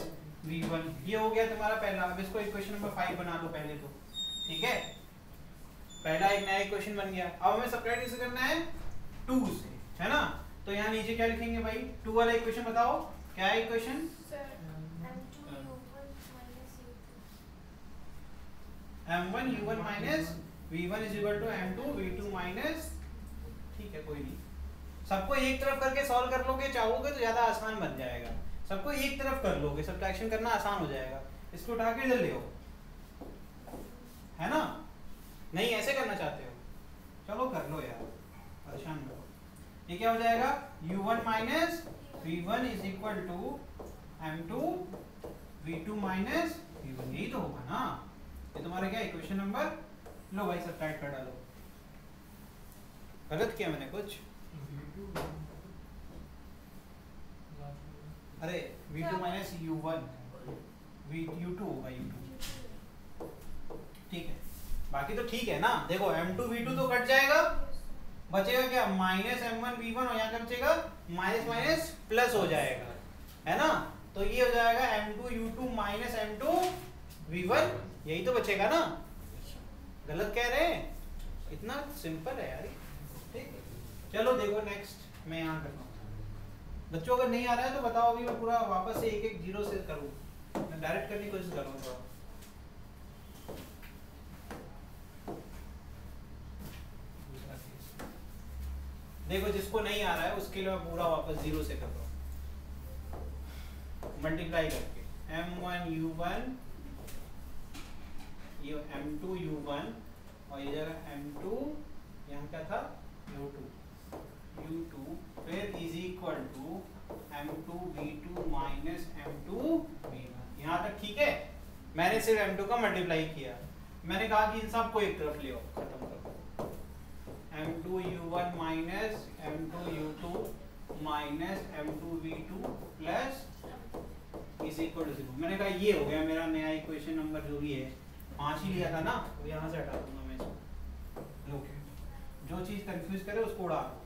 v1। ये हो गया तुम्हारा पहला। अब इसको इक्वेशन नंबर 5 बना लो पहले तो, ठीक है। पहला एक नया इक्वेशन बन गया। अब हमें सब्ट्रैक्ट किससे करना है? 2 से, है ना? तो यहाँ नीचे क्या लिखेंगे भाई? 2 वाला इक्वेशन बताओ क्या है equation? m1u1 minus v1 is equal to m2 v2 minus, ठीक है कोई नहीं, सबको एक तरफ करके सॉल्व कर लोगे चाहोगे तो ज्यादा आसान बन जाएगा। सबको एक तरफ कर लोगे, सब्ट्रैक्शन करना आसान हो जाएगा। इसको उठा के इधर ले आओ, है ना? नहीं ऐसे करना चाहते हो, चलो कर लो यार, परेशान मत हो। ये क्या हो जाएगा? u1 minus v1 is equal to m2 v2 minus v1, यही तो होगा ना? ये तुम्हारा क्या इक्वेशन नंबर, लो भाई सब्ट्रैक्ट कर डालो। गलत किया मैंने कुछ? अरे v2 minus u1 u2 होगा, u2, ठीक है। बाकी तो ठीक है ना? देखो m2 v2 तो कट जाएगा, बचेगा क्या? माइनस m1 v1, और यहाँ क्या बचेगा? माइनस माइनस प्लस हो जाएगा, है ना? तो ये हो जाएगा m2 u2 minus m2 v1, यही तो बचेगा ना? गलत कह रहे हैं? इतना सिंपल है यार, ठीक है। चलो देखो नेक्स्ट मैं यहाँ करता हूँ। बच्चों अगर नहीं आ रहा है तो बताओ, अभी मैं पूरा वापस से एक एक जीरो से करूँ, मैं डायरेक्ट करने की कोशिश कर रहा हूँ थोड़ा। देखो जिसको नहीं आ रहा है उसके लिए मैं पूरा वापस जीरो से कर रहा हूँ, मल्टीप्लाई करके m1 u1 ये m2 u1 और ये जगह m2, यहाँ क्या था? u2 फिर is equal to m2 v2 minus m2 v1। यहाँ तक ठीक है? मैंने सिर्फ m2 का मल्टीप्लाई किया, मैंने कहा कि इन सब को एक तरफ ले आओ, खत्म कर दो। m2 u1 minus m2 u2 minus m2 v2 plus is equal to 0। मैंने कहा ये हो गया मेरा नया इक्वेशन नंबर, जो भी है 5 ही लिया था ना, तो यहाँ से हटा दूंगा मैं इसको। लो, जो चीज कंफ्यूज करे उसको उड़ा दो,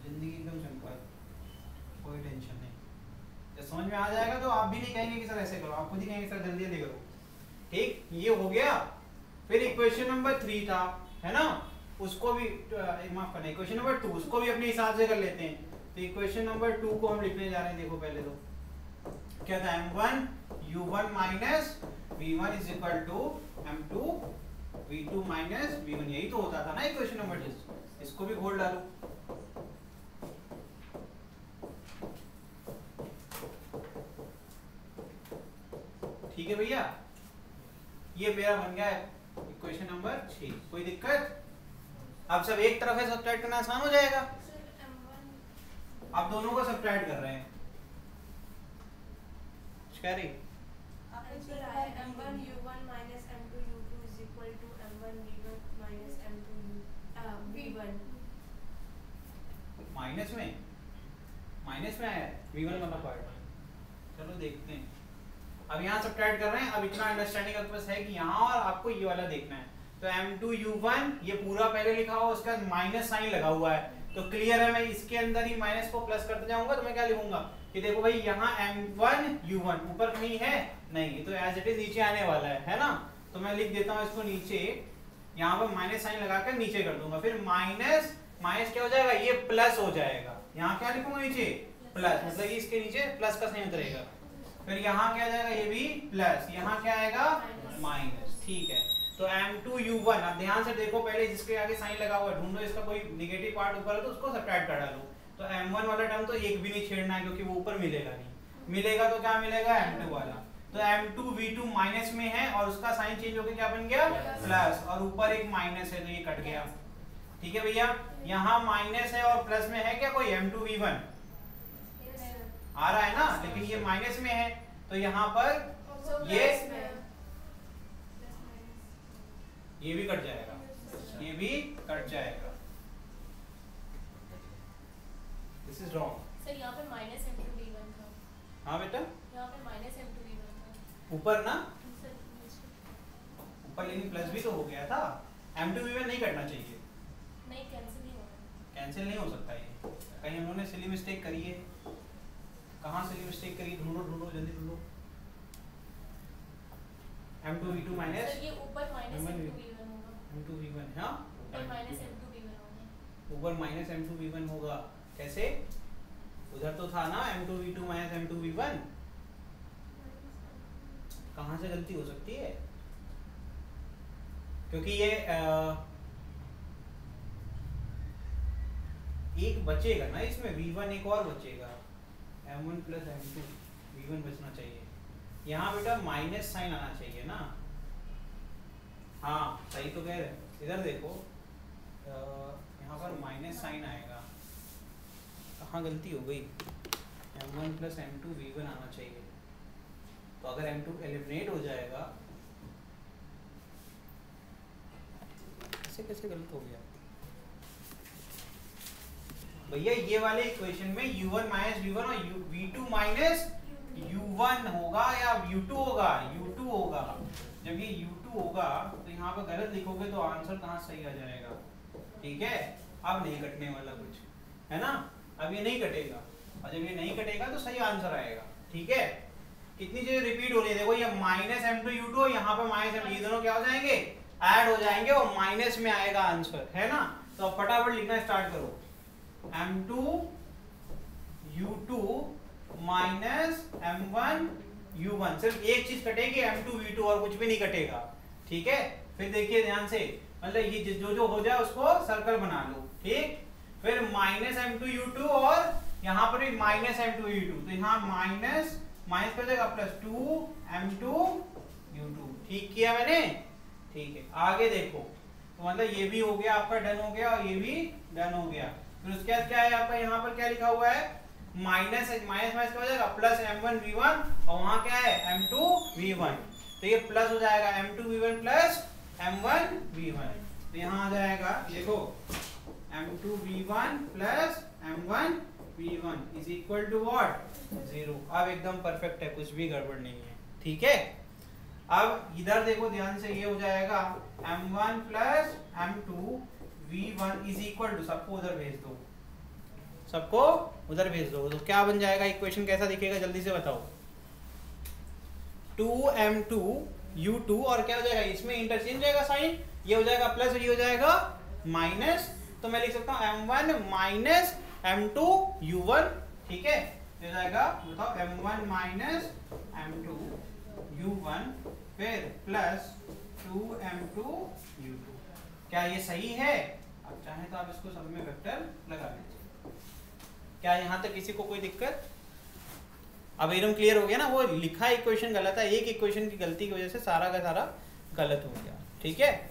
जिंदगी एकदम सिंपल, कोई टेंशन नहीं। जब समझ में आ जाएगा तो आप भी नहीं कहेंगे कि सर ऐसे करो, आप खुद ही कहेंगे सर जल्दी जल्दी करो, ठीक? ये हो गया। फिर इक्वेशन नंबर 3 था, है ना? उसको भी माफ करना, इक्वेशन नंबर 2 उसको भी अपने हिसाब से कर लेते हैं। तो इक्वेशन नंबर 2 को हम लिखने जा रहे हैं। देखो पहले तो क्या था? m1 u1 minus v1 is equal to m2 v2 minus v1, यही तो होता था ना इक्वेशन नंबर 2। इसको भी घोल डालो, ठीक है भैया? ये मेरा बन गया इक्वेशन नंबर 6। कोई दिक्कत? अब सब एक तरफ है, सब्ट्रैक्ट करना आसान हो जाएगा। आप दोनों को सब्ट्रैक्ट कर रहे हैं, कह रही m1 u1 minus m2 u2 is equal to m1 v1 minus m2 v1। Minus में आया v1 वाला पार्ट। चलो देखते हैं। अब यहाँ सब्ट्रैक्ट कर रहे हैं। अब इतना अंडरस्टैंडिंग आपके पास है कि यहाँ और आपको ये वाला देखना है। तो m2 u1 ये पूरा पहले लिखा हुआ, उसका माइनस साइन लगा हुआ है, तो क्लियर है। मैं इसके अंदर ही माइनस को प्लस करते जाऊंगा, तो मैं क्या लिखूंगा कि देखो भाई यहाँ m1 u1 ऊपर कहीं है नहीं, तो एज इट इज नीचे आने वाला है ना? तो मैं लिख देता हूँ इसको नीचे, यहाँ पर माइनस साइन लगाकर नीचे कर दूंगा। फिर माइनस माइनस क्या हो जाएगा? ये प्लस हो जाएगा। यहाँ क्या लिखूंगा नीचे? प्लस, मतलब इसके नीचे प्लस का साइन उतरेगा। फिर यहाँ क्या जाएगा? ये भी प्लस, यहाँ क्या आएगा? माइनस, ठीक है। तो m2 u1, अब ध्यान से देखो, पहले जिसके आगे साइन लगा हुआ है ढूंढो, इसका कोई नेगेटिव पार्ट ऊपर है तो उसको सब्ट्रैक्ट कर डालो। तो m1 वाला टर्म तो एक भी नहीं छेड़ना है, क्योंकि वो ऊपर मिलेगा नहीं। मिलेगा तो क्या मिलेगा? m2 वाला। तो m2 v2 माइनस में है और उसका साइन चेंज होकर क्या बन गया? प्लस, और ऊपर एक माइनस है तो ये कट गया। ठीक है भैया? यहाँ माइनस है और प्लस में है क्या कोई? m2 v1 आ रहा है ना, लेकिन ये माइनस में है तो यहाँ पर ये भी कट जाएगा, ये भी कट जाएगा। This is wrong. सर यहाँ पे माइनस m2 v1 था। हाँ बेटा, यहाँ पे माइनस m2 v1 था ऊपर ना, सर। ऊपर लेकिन प्लस भी तो हो गया था। m2 v1 नहीं करना चाहिए, नहीं कैंसिल नहीं होगा। कैंसिल नहीं हो सकता ये, कहीं हम लोगों ने सिली मिस्टेक करी है। कहाँ सिली मिस्टेक करी? ढूंढो ढूंढो जल्दी ढूंढो। m2 v2 माइनस सर ये ऊपर माइनस m2 v1 होगा। m2v1 हाँ माइनस m2 v1 होगा। ऊपर माइनस m2v1 होगा, कैसे? उधर तो था ना m2v2 माइनस m2v1, कहाँ से गलती हो सकती है? क्योंकि ये एक बचेगा ना इसमें, v1 एक और बचेगा, m1 प्लस m2 v1 बचना चाहिए। यहाँ बेटा माइनस साइन आना चाहिए ना, हाँ सही तो कह रहे हैं। इधर देखो यहाँ पर माइनस साइन आएगा, कहाँ गलती हो गई? m1 प्लस m2 v1 आना चाहिए। तो अगर m2 एलिमिनेट हो जाएगा, ऐसे कैसे गलत हो गया भैया? ये वाले इक्वेशन में u1 माइनस v1 और v2 माइनस u1 होगा या u2 होगा? u2 होगा। जब ये u2 होगा तो यहाँ पे गलत लिखोगे तो आंसर कहाँ सही आ जाएगा? ठीक है, अब नहीं कटने वाला कुछ, है ना? अब ये नहीं कटेगा, और जब ये नहीं कटेगा तो सही आंसर आएगा। ठीक है, कितनी चीजें रिपीट हो रही है, देखो ये माइनस m2 u2 और यहाँ पे माइनस m, ये दोनों क्या हो जाएंगे? ऐड हो जाएंगे और माइनस में आएगा आंसर, है ना? तो अब फटाफट लिखना स्टार्ट करो, m2 u2 minus m1 u1, सिर्फ एक चीज कटेगी m2 v2 और कुछ भी नहीं कटेगा। ठीक है, फिर देखिए ध्यान से, मतलब ये जो हो जाए उसको सर्कल बना लो। ठीक, फिर माइनस m2 u2 और यहाँ पर भी माइनस m2 u2, तो यहाँ माइनस माइनस कर देगा प्लस 2 m2 u2। ठीक किया मैंने? ठीक है, आगे देखो, तो मतलब ये भी हो गया आपका, डन हो गया, और ये भी डन हो गया। फिर उसके बाद क्या है आपका, यहाँ पर क्या लिखा हुआ है? माइनस माइनस माइनस क्या हो जाएगा? प्लस m1 v1, और वहां क्या है? m2 v1, तो ये प्लस हो जाएगा m2 v1 plus m1 v1। तो यहाँ आ जाएगा, देखो m2 v1 plus m1 v1 is equal to what? 0। अब एकदम परफेक्ट है, कुछ भी गड़बड़ नहीं है। ठीक है, अब इधर देखो ध्यान से, ये हो जाएगा m1 plus m2 v1 is equal to, सबको उधर भेज दो, सबको उधर भेज दो, तो क्या बन जाएगा? इक्वेशन कैसा दिखेगा जल्दी से बताओ? 2m2 u2 और क्या हो जाएगा? इसमें इंटरचेंज रहेगा साइन, ये हो जाएगा प्लस और ये हो जाएगा माइनस, तो मैं लिख सकता हूँ m1 माइनस m2 u1। ठीक है, ये जाएगा, बताओ m1 माइनस m2 u1 फिर प्लस 2m2 u2। क्या ये सही है? अब चाहे तो आप इसको सब में वेक्टर लगा लीजिए। क्या यहाँ तक किसी को कोई दिक्कत? अब एकदम क्लियर हो गया ना? वो लिखा इक्वेशन गलत है, एक इक्वेशन की गलती की वजह से सारा का सारा गलत हो गया। ठीक है,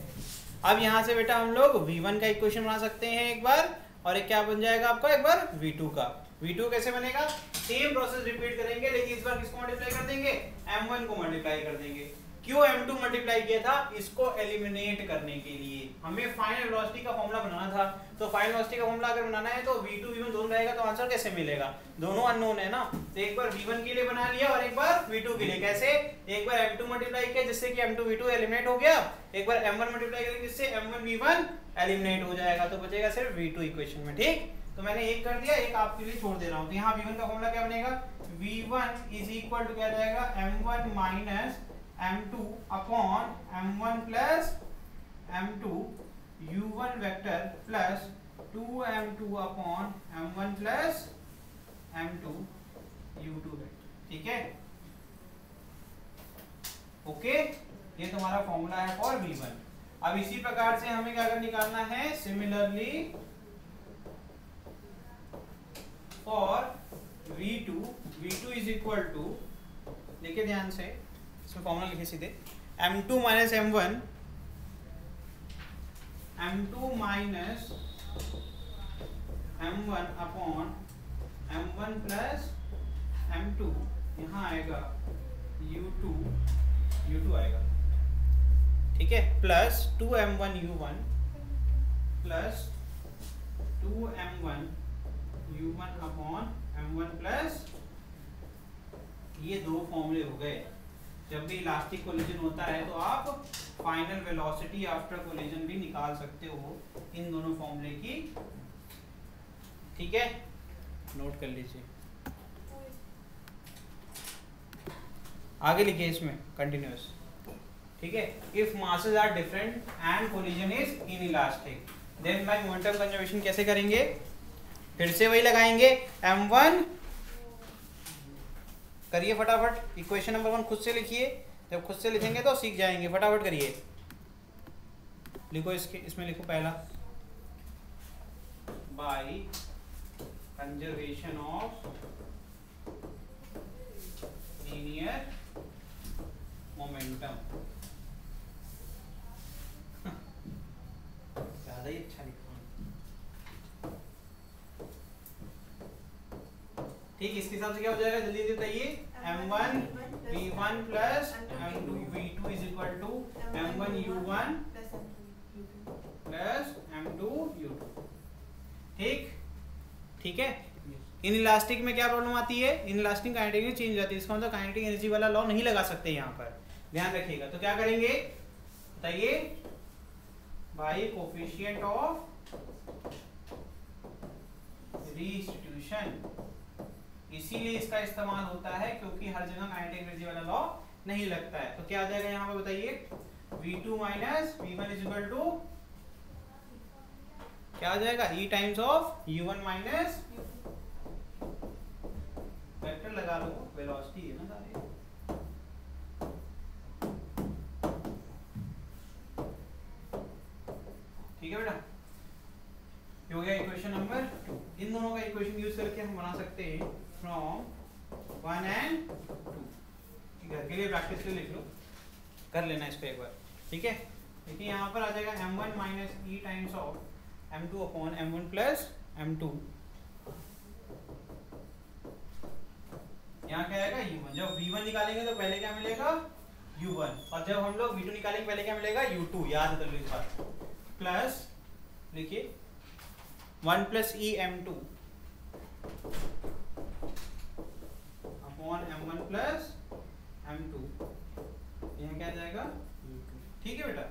अब यहाँ से बेटा हम लोग v1 का इक्वेशन बना सकते हैं एक बार, और एक क्या बन जाएगा आपका एक बार v2 का। v2 कैसे बनेगा? सेम प्रोसेस रिपीट करेंगे, लेकिन इस बार किसको मल्टीप्लाई कर देंगे? m1 को मल्टीप्लाई कर देंगे। क्यों m2 मल्टीप्लाई किया था? इसको एलिमिनेट करने के लिए, हमें फाइनल वेलोसिटी का फॉर्मूला बनाना था। तो फाइनल वेलोसिटी का फॉर्मूला अगर बनाना है तो v2 v1 दोनों रहेगा, तो आंसर कैसे मिलेगा? दोनों अननोन है ना, तो एक बार v1 के लिए बना लिया और एक बार v2 के लिए। कैसे? एक बार m2 मल्टीप्लाई किया जिससे कि m2 v2 एलिमिनेट हो गया, एक बार m1 मल्टीप्लाई करेंगे जिससे m1 v1 एलिमिनेट हो जाएगा, तो बचेगा सिर्फ v2 इक्वेशन में। ठीक, तो मैंने एक कर दिया, एक आपके लिए छोड़ दे रहा हूँ। तो यहाँ v1 का फॉर्मूला क्या बनेगा? v1 इज इक्वल टू क्या जाएगा? m1 minus m2 upon m1 plus m2 u1 vector plus 2m2 upon m1 plus m2 u2 vector. ठीक है, ओके, ये तुम्हारा फॉर्मूला है फॉर v1। अब इसी प्रकार से हमें क्या कर निकालना है? Similarly for v2 is equal to, देखिए ध्यान से, इसमें फॉर्मूला लिखे सीधे, m2 minus m1 upon m1 plus m2, यहाँ आएगा u2 आएगा। ठीक है, plus 2m1 u1 plus 2m1 u1 upon m1 plus, ये दो फॉर्मूले हो गए। जब भी इलास्टिक कोलिजन होता है तो आप फाइनल वेलोसिटी आफ्टर कोलिजन भी निकाल सकते हो इन दोनों फॉर्मूले की। ठीक है, नोट कर लीजिए, आगे लिखिए इसमें कंटिन्यूअस। ठीक। ठीक है, if masses are different and collision is inelastic then by momentum conservation कैसे करेंगे, फिर से वही लगाएंगे m1, करिए फटाफट इक्वेशन नंबर 1 खुद से लिखिए, जब खुद से लिखेंगे तो सीख जाएंगे, फटाफट करिए, लिखो इसमें लिखो पहला, by conservation of linear momentum, ज्यादा ही अच्छा लिखा, ठीक, इसके हिसाब से क्या हो जाएगा जल्दी जल्दी बताइए, m1 v1 plus m2 v2 is equal to m1 u1 plus m2 u2, ठीक, ठीक है। इन इलास्टिक में क्या प्रॉब्लम आती है, in elastic kinetic energy change हो जाती है, इसका मतलब काइनेटिक एनर्जी वाला लॉ नहीं लगा सकते यहाँ पर, ध्यान रखिएगा। तो क्या करेंगे बताइए, बाय कोफिशिएंट ऑफ रीइंस्टीट्यूशन, इसीलिए इसका इस्तेमाल होता है क्योंकि हर जगह काइनेटिक एनर्जी वाला लॉ नहीं लगता है। तो क्या आ जाएगा यहाँ पे बताइए, v2 minus v1 is equal to क्या आ जाएगा, e times of u1 minus vector लगा लो, वेलोसिटी है ना सारे, ठीक है बेटा, ये हो गया इक्वेशन नंबर 2। इन दोनों का इक्वेशन यूज करके हम बना सकते हैं फ्रॉम 1 and 2, घर के लिए प्रैक्टिस के लिए लिख लो, कर लेना इसको एक बार, ठीक है। देखिए यहाँ पर आ जाएगा m1 minus e times of m2 upon m1 plus m2, यहाँ क्या आएगा u1, जब v1 निकालेंगे तो पहले क्या मिलेगा u1, और जब हम लोग v2 निकालेंगे पहले क्या मिलेगा u2, याद कर लो इस बात, प्लस लिखिए 1 plus e m2 upon m1 plus m2, यहाँ क्या आ जाएगा u2, ठीक है बेटा।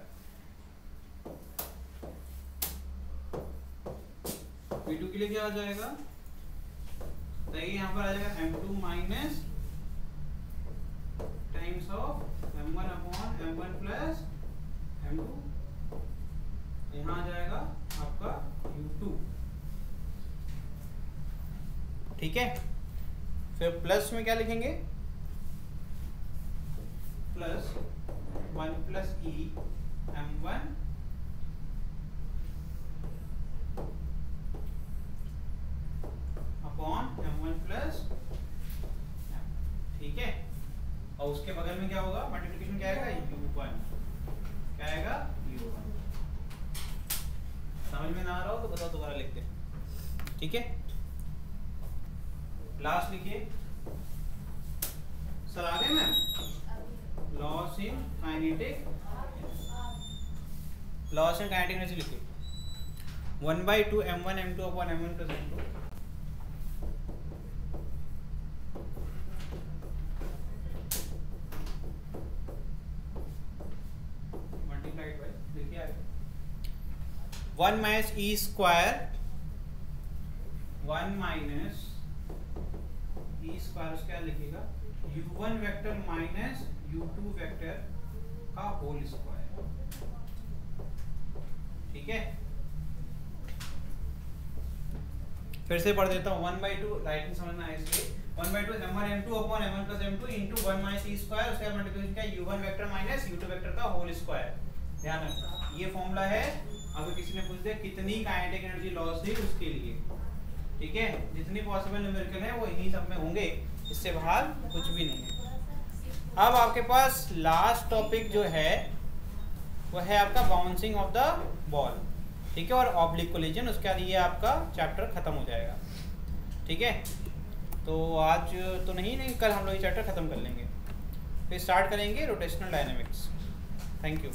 v2 के लिए क्या आ जाएगा, तो यहाँ पर आ जाएगा m2 minus times of m1 upon m1 plus m2, यहाँ आ जाएगा आपका u2, ठीक है। फिर प्लस में क्या लिखेंगे, plus 1 plus e m1 upon m1 plus, ठीक है, और उसके बगल में क्या होगा, मल्टीप्लिकेशन क्या आएगा u1, क्या आएगा u1, समझ में ना आ रहा हो तो बताओ, दोबारा लिखते हैं, ठीक है। लास्ट लिखिए, सर आ गए ma'am, loss in kinetic energy लिखिए, 1/2 m1 m2 upon m1 plus m2, multiplied by, देखिए आगे 1 minus E square, 1 minus E square क्या लिखेगा, u1 vector minus u2 vector का होल स्क्वायर, ठीक है। फिर से पढ़ देता हूँ, 1/2 राइटिंग समझ में आए इसलिए, 1/2 m1 m2 upon m1 plus m2 into 1 minus E square, उसका मल्टीप्लिकेशन क्या है u1 vector minus u2 vector का होल स्क्वायर, ध्यान रखना ये फॉर्मूला है, अगर किसी ने पूछ दिया कितनी काइनेटिक एनर्जी लॉस है उसके लिए, ठीक है, जितनी पॉसिबल न्यूमेरिकल है वो इन्हीं सब में होंगे, इससे बाहर कुछ भी नहीं है। अब आपके पास लास्ट टॉपिक जो है वो है आपका बाउंसिंग ऑफ द बॉल, ठीक है, और ऑब्लिक कोलिजन, उसके बाद ये आपका चैप्टर खत्म हो जाएगा, ठीक है। तो आज तो नहीं, कल हम लोग ये चैप्टर खत्म कर लेंगे, फिर स्टार्ट करेंगे रोटेशनल डायनेमिक्स। Thank you.